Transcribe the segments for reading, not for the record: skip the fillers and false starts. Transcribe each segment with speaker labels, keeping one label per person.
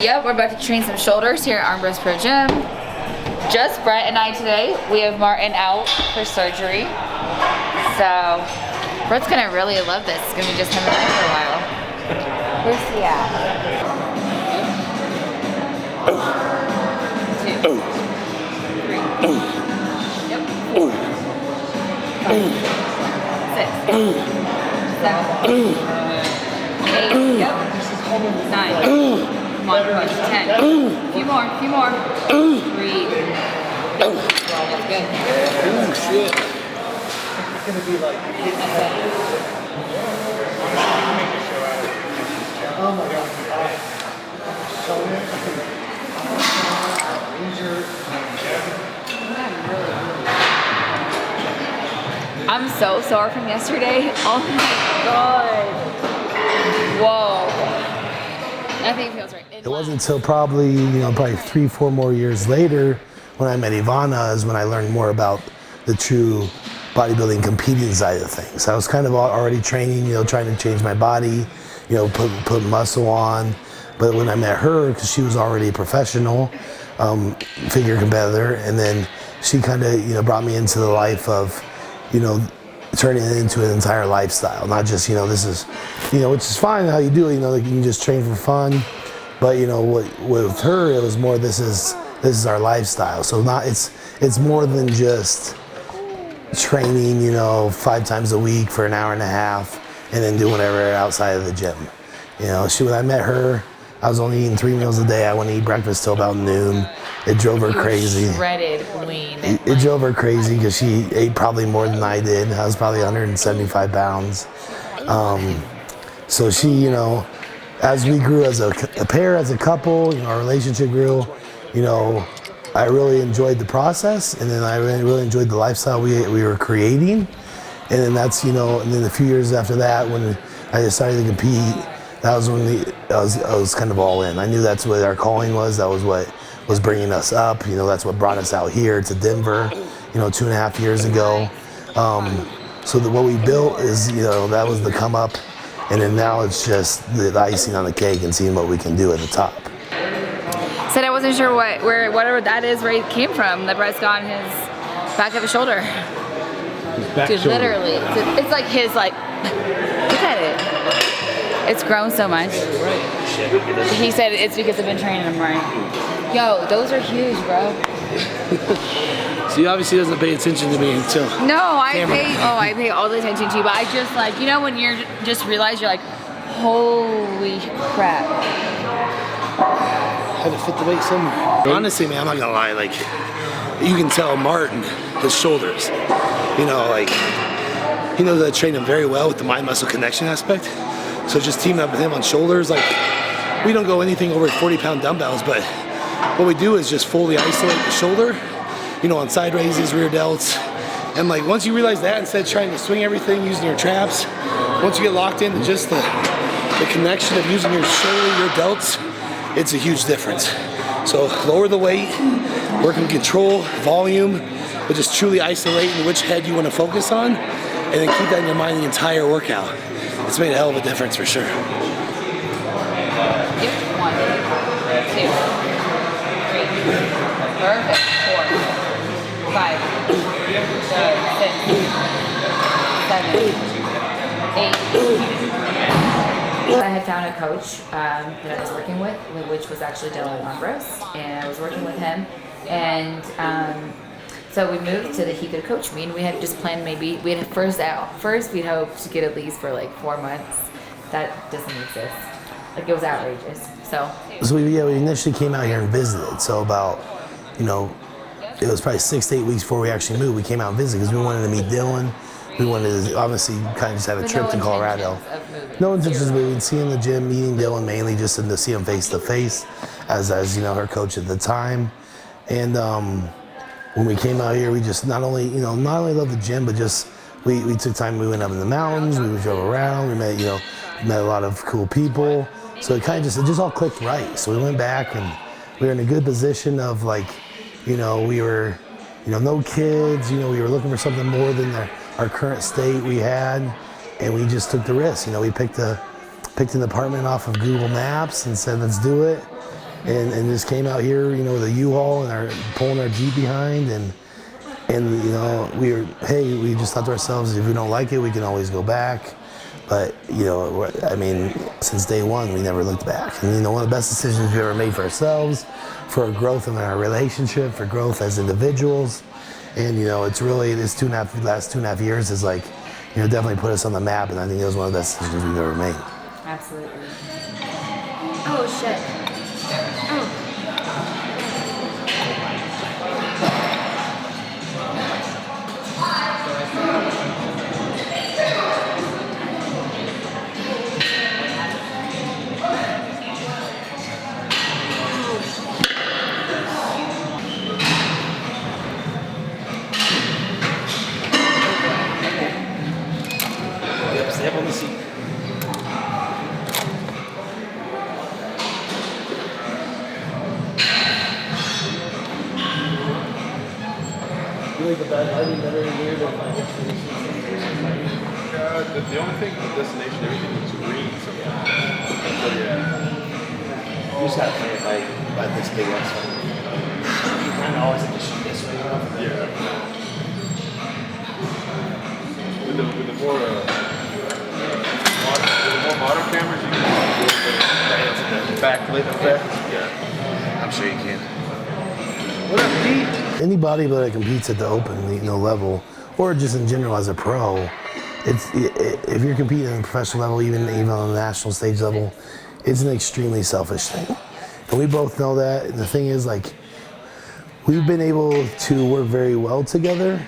Speaker 1: Yep, we're about to train some shoulders here at Armbrust Pro Gym. Just Brett and I today. We have Martin out for surgery. So, Brett's gonna really love this. It's gonna be just him and I for a while. Where's he at? 2, 3, yep, 4, 5, 6, 7, 8, yep, 9. Come on, push. 10. A few more. Breathe. That's good.
Speaker 2: Oh, shit. It's going to be like... Oh, my God.
Speaker 1: I'm so sore from yesterday. Oh, my God. Whoa. Nothing feels right.
Speaker 3: It wasn't until probably 3-4 more years later when I met Ivana is when I learned more about the true bodybuilding competing side of things. I was kind of already training, trying to change my body, put muscle on. But when I met her, because she was already a professional figure competitor, and then she kind of brought me into the life of turning it into an entire lifestyle, not just this is which is fine how you do it, like you can just train for fun, but with her it was more this is our lifestyle. So it's more than just training 5 times a week for an hour and a half and then doing whatever outside of the gym. When I met her, I was only eating 3 meals a day. I wouldn't eat breakfast till about noon. It drove her crazy.
Speaker 1: Shredded, lean.
Speaker 3: It drove her crazy because she ate probably more than I did. I was probably 175 pounds. So she, as we grew as a pair, as a couple, our relationship grew. I really enjoyed the process, and then I really enjoyed the lifestyle we were creating. And then that's, and then a few years after that, when I decided to compete, that was when I was kind of all in. I knew that's what our calling was. That was what was bringing us up. That's what brought us out here to Denver, 2.5 years ago. So what we built is, that was the come up, and then now it's just the icing on the cake and seeing what we can do at the top.
Speaker 1: Said I wasn't sure whatever that is where it came from. That Brett's got on his back of his shoulder. Dude, literally, it's like his look at it. It's grown so much. He said it's because I've been training him right. Yo, those are huge, bro.
Speaker 2: So he obviously doesn't pay attention to me until
Speaker 1: I pay all the attention to you, but I just when you're just realize you're like, holy crap.
Speaker 2: Had to fit the weight somewhere. Honestly, man, I'm not gonna lie, you can tell Martin, his shoulders, he knows I train him very well with the mind-muscle connection aspect. So just teaming up with him on shoulders, we don't go anything over 40-pound dumbbells, but what we do is just fully isolate the shoulder, on side raises, rear delts. And once you realize that, instead of trying to swing everything using your traps, once you get locked into just the connection of using your shoulder, your delts, it's a huge difference. So lower the weight, working control, volume, but just truly isolating which head you want to focus on, and then keep that in your mind the entire workout. It's made a hell of a difference for sure.
Speaker 1: Yep. 1, 2, 3. Perfect. 4, 5, 6, 7, 8. I had found a coach that I was working with, which was actually Dylan Armbrust, and I was working with him, and so we moved so that he could coach me, and we had just planned first we'd hope to get at least for 4 months. That doesn't exist. It was outrageous. So
Speaker 3: we initially came out here and visited. So about, it was probably 6 to 8 weeks before we actually moved. We came out and visited because we wanted to meet Dylan. We wanted to obviously kind of just have a trip to Colorado. No intentions of moving. See in the gym, meeting Dylan mainly just to see him face to face, as her coach at the time. And when we came out here, we just not only loved the gym, but just we took time. We went up in the mountains. We drove around. We met a lot of cool people. So it just all clicked right. So we went back and we were in a good position of we were no kids. We were looking for something more than our current state we had, and we just took the risk. We picked an apartment off of Google Maps and said, let's do it. and just came out here, you know, with a U-Haul and pulling our Jeep behind, and you know, we just thought to ourselves, if we don't like it, we can always go back. But, you know, I mean, since day one, we never looked back. And, you know, one of the best decisions we've ever made for ourselves, for our growth in our relationship, for growth as individuals. And, you know, it's really, last 2.5 years is like, you know, definitely put us on the map. And I think it was one of the best decisions we've ever made.
Speaker 1: Absolutely. Oh, shit. Oh.
Speaker 2: Step on the seat. You like the bad lighting better here than my
Speaker 4: the only thing, the destination, everything looks green sometimes. So yeah.
Speaker 2: You just gotta play it by this big X. You kind of always have to shoot this way, you know?
Speaker 4: Yeah. With the more modern cameras, you can do backlit effect. Yeah.
Speaker 2: I'm sure you can.
Speaker 4: What up, Pete?
Speaker 3: Any bodybuilder that competes at the open, you know, level, or just in general as a pro, if you're competing at a professional level, even on the national stage level, it's an extremely selfish thing. And we both know that. And the thing is, like, we've been able to work very well together,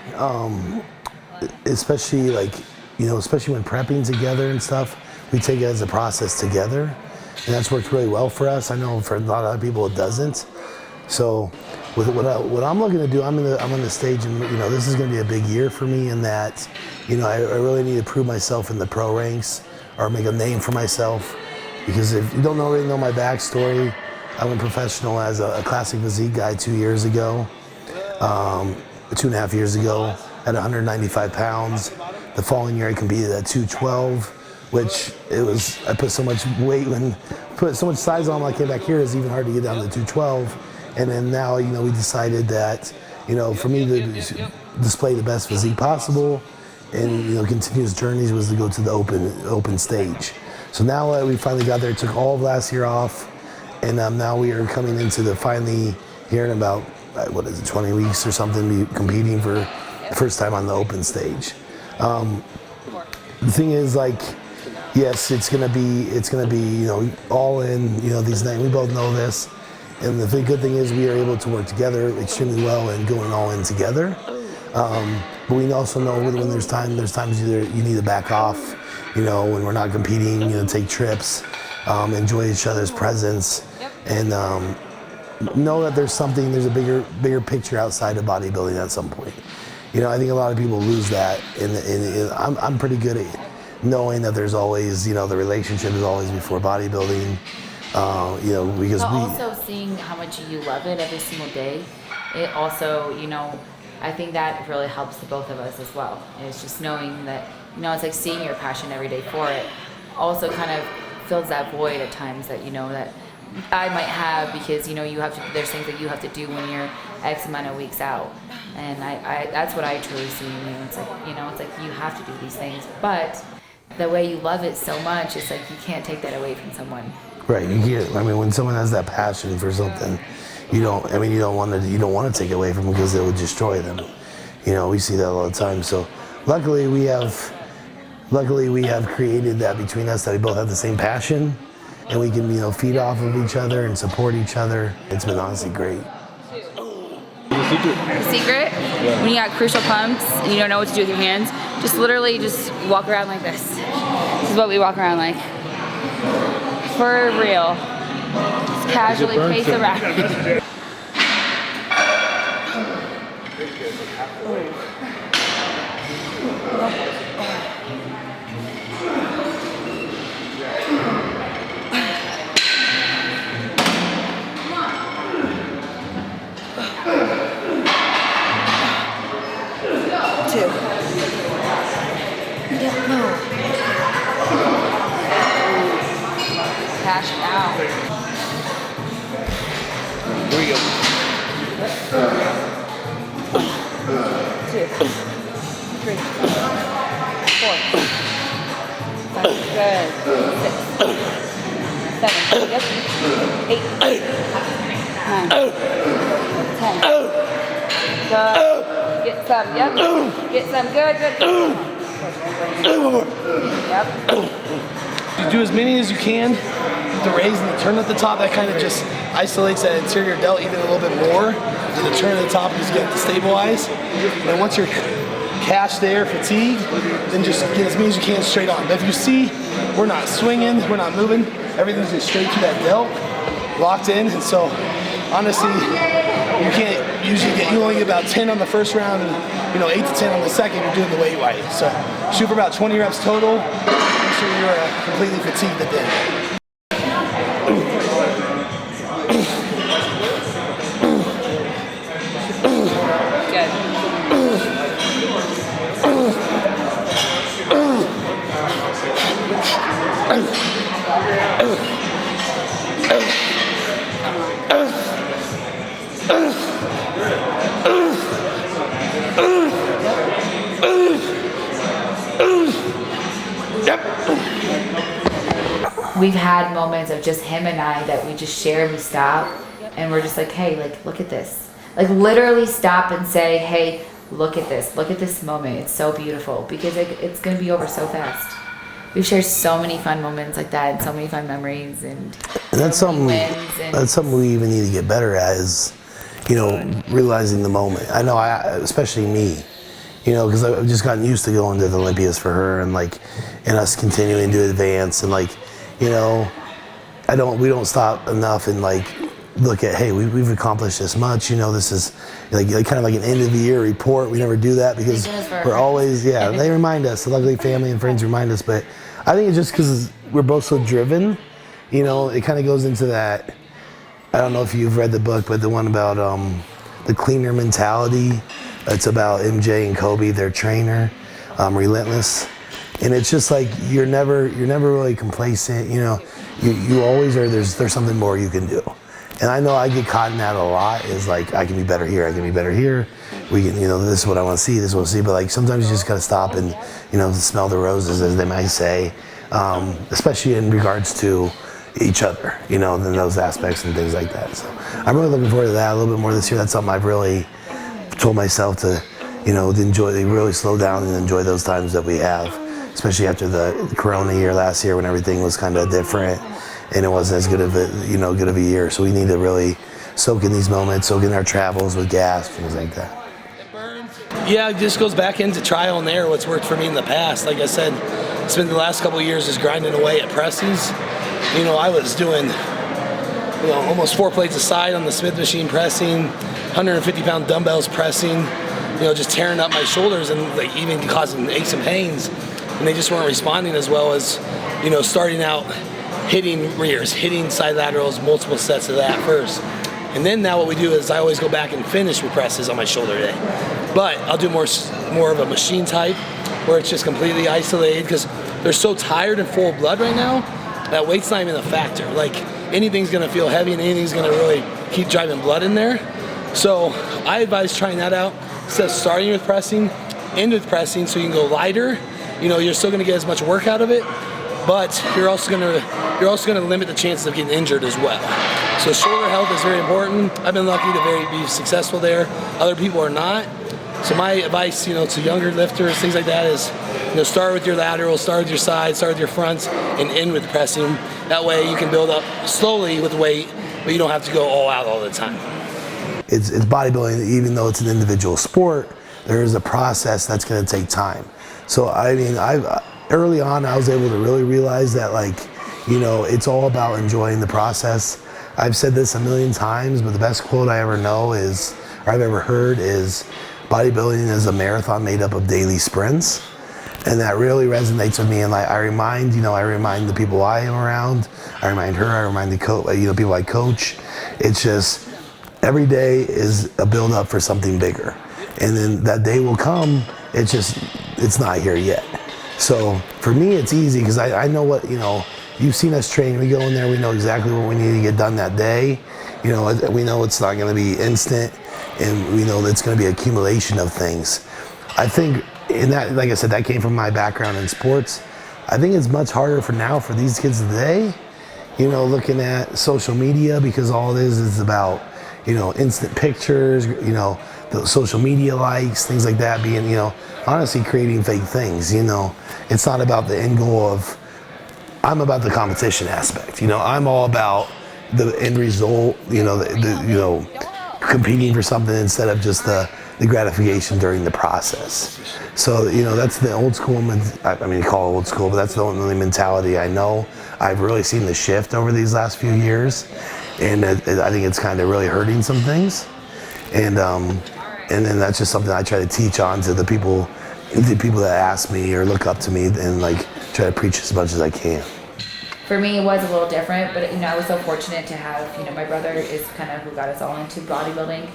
Speaker 3: especially like, you know, especially when prepping together and stuff. We take it as a process together, and that's worked really well for us. I know for a lot of other people it doesn't. So with what I'm looking to do, I'm on the stage, and you know, this is going to be a big year for me in that, you know, I really need to prove myself in the pro ranks or make a name for myself. Because if you don't really know my backstory, I went professional as a classic physique guy 2 years ago, 2.5 years ago, at 195 pounds. The following year I competed at 212, which I put so much weight put so much size on when I came back here, it's even hard to get down to 212. And then now, you know, we decided that, you know, for me to display the best physique possible and, you know, continuous journeys was to go to the open stage. So now that we finally got there, took all of last year off, and now we are coming into finally here in about, 20 weeks or something, be competing for the first time on the open stage. The thing is, like, yes, it's gonna be, you know, all in, you know, these nights. We both know this. And the good thing is we are able to work together extremely well and going all in together. But we also know when there's times either you need to back off, you know, when we're not competing, you know, take trips, enjoy each other's presence, and know that there's a bigger picture outside of bodybuilding at some point. You know, I think a lot of people lose that, and I'm pretty good at knowing that there's always, you know, the relationship is always before bodybuilding. You know, because
Speaker 1: also seeing how much you love it every single day, it also, you know, I think that really helps the both of us as well. It's just knowing that, you know, it's like seeing your passion every day for it also kind of fills that void at times that, you know, that I might have, because, you know, there's things that you have to do when you're X amount of weeks out. And I that's what I truly see in you. It's like, you know, it's like you have to do these things, but the way you love it so much, it's like you can't take that away from someone.
Speaker 3: Right, you can't. I mean, when someone has that passion for something, you don't want to take it away from them because it would destroy them. You know, we see that all the time. So, luckily we have created that between us, that we both have the same passion, and we can, you know, feed off of each other and support each other. It's been honestly great.
Speaker 1: The secret? Yeah. When you got crucial pumps and you don't know what to do with your hands, just literally just walk around like this. This is what we walk around like. For real. Just casually pace around. Cash it out.
Speaker 2: Here we go.
Speaker 1: 2, 3, 4, 5, good, 6, 7, yep, 8, 9, 10, good, get some, yep, get some, good,
Speaker 2: One more.
Speaker 1: yep,
Speaker 2: You do as many as you can with the raise and the turn at the top. That kind of just isolates that anterior delt even a little bit more. And the turn at the top is getting to stabilize. And then once you're cash there, fatigue, then just get as many as you can straight on. But if you see, we're not swinging, we're not moving, everything's just straight to that delt, locked in. And so honestly, you can't usually you only get about 10 on the first round and 8 to 10 on the second. You're doing the weight right. So shoot for about 20 reps total. Make sure you're completely fatigued at the end.
Speaker 1: We've had moments of just him and I that we just share and we stop and we're just like, hey, like, look at this. Like literally stop and say, hey, look at this moment. It's so beautiful because it's going to be over so fast. We've shared so many fun moments like that and so many fun memories and
Speaker 3: that's something we even need to get better at is, realizing the moment. I know especially me, because I've just gotten used to going to the Olympias for her and and us continuing to advance and we don't stop enough and look at, hey, we've accomplished this much. This is kind of like an end of the year report. We never do that because we're always, they remind us. So luckily family and friends remind us, but I think it's just because we're both so driven, it kind of goes into that. I don't know if you've read the book, but the one about the cleaner mentality. It's about MJ and Kobe, their trainer, Relentless. And it's just you're never really complacent. You always are. There's something more you can do. And I know I get caught in that a lot. Is I can be better here. I can be better here. We can, this is what I want to see. This is what I want to see. But sometimes you just gotta stop and smell the roses, as they might say, especially in regards to each other. In those aspects and things like that. So I'm really looking forward to that a little bit more this year. That's something I've really told myself to, to enjoy. They really slow down and enjoy those times that we have. Especially after the Corona year last year when everything was kind of different and it wasn't as good of a year. So we need to really soak in these moments, soak in our travels with GASP, things like that.
Speaker 2: Yeah, it just goes back into trial and error, what's worked for me in the past. Like I said, spent the last couple of years just grinding away at presses. I was doing almost 4 plates a side on the Smith machine pressing, 150-pound dumbbells pressing, just tearing up my shoulders and even causing aches and pains. And they just weren't responding as well as, starting out hitting rears, hitting side laterals, multiple sets of that first. And then now what we do is I always go back and finish with presses on my shoulder day. But I'll do more of a machine type where it's just completely isolated because they're so tired and full of blood right now that weight's not even a factor. Anything's gonna feel heavy and anything's gonna really keep driving blood in there. So I advise trying that out instead of starting with pressing, end with pressing so you can go lighter. You're still gonna get as much work out of it, but you're also gonna limit the chances of getting injured as well. So shoulder health is very important. I've been lucky to be successful there. Other people are not. So my advice, to younger lifters, things like that is, start with your laterals, start with your sides, start with your fronts, and end with pressing. That way you can build up slowly with weight, but you don't have to go all out all the time.
Speaker 3: It's bodybuilding, even though it's an individual sport, there is a process that's gonna take time. So early on, I was able to really realize that it's all about enjoying the process. I've said this a million times, but the best quote I ever know is, or I've ever heard is, bodybuilding is a marathon made up of daily sprints. And that really resonates with me. And I remind the people I am around, I remind her, I remind the people I coach. It's just, every day is a build up for something bigger. And then that day will come, it's not here yet. So for me, it's easy because I know what, you've seen us train. We go in there, we know exactly what we need to get done that day. You know, we know it's not going to be instant, and we know that it's going to be accumulation of things. I think in that, like I said, that came from my background in sports. I think it's much harder for these kids today, you know, looking at social media, because all it is about, you know, instant pictures, you know, the social media likes, things like that, being, you know, honestly creating fake things. You know, it's not about the end goal of, I'm about the competition aspect. You know, I'm all about the end result, you know, you know, competing for something instead of just the gratification during the process. So, you know, that's the old school, I mean, you call it old school, but that's the only mentality I know. I've really seen the shift over these last few years, and I think it's kind of really hurting some things. And then that's just something I try to teach on to the people that ask me or look up to me, and like try to preach as much as I can.
Speaker 1: For me, it was a little different, but you know, I was so fortunate to have, you know, my brother is kind of who got us all into bodybuilding.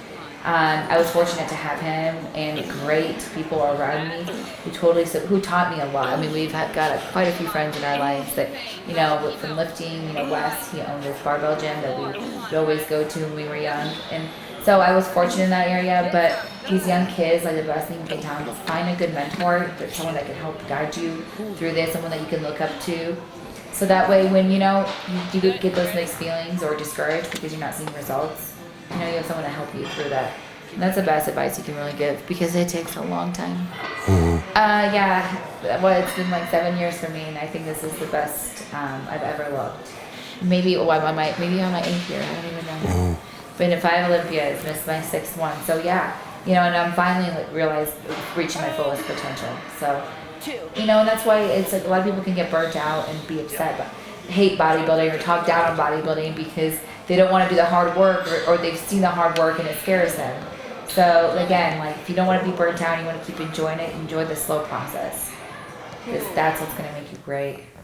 Speaker 1: I was fortunate to have him and great people around me who taught me a lot. I mean, we've got quite a few friends in our lives that, you know, from lifting, you know, Wes, he owned this barbell gym that we would always go to when we were young. And so I was fortunate in that area, but these young kids, like the best thing you can tell them is find a good mentor, someone that can help guide you through this, someone that you can look up to. So that way when, you know, you get those mixed feelings or discouraged because you're not seeing results, you know, you have someone to help you through that. And that's the best advice you can really give, because it takes a long time. Yeah, well, it's been like 7 years for me, and I think this is the best I've ever looked. Maybe on my 8th year, I don't even know. But in 5 Olympias, missed my 6th one. So yeah, you know, and I'm finally realized reaching my fullest potential. So, you know, and that's why it's like a lot of people can get burnt out and be upset, but hate bodybuilding or talk down on bodybuilding because they don't want to do the hard work, or they've seen the hard work and it scares them. So again, like if you don't want to be burnt out, you want to keep enjoying it, enjoy the slow process, because that's what's going to make you great.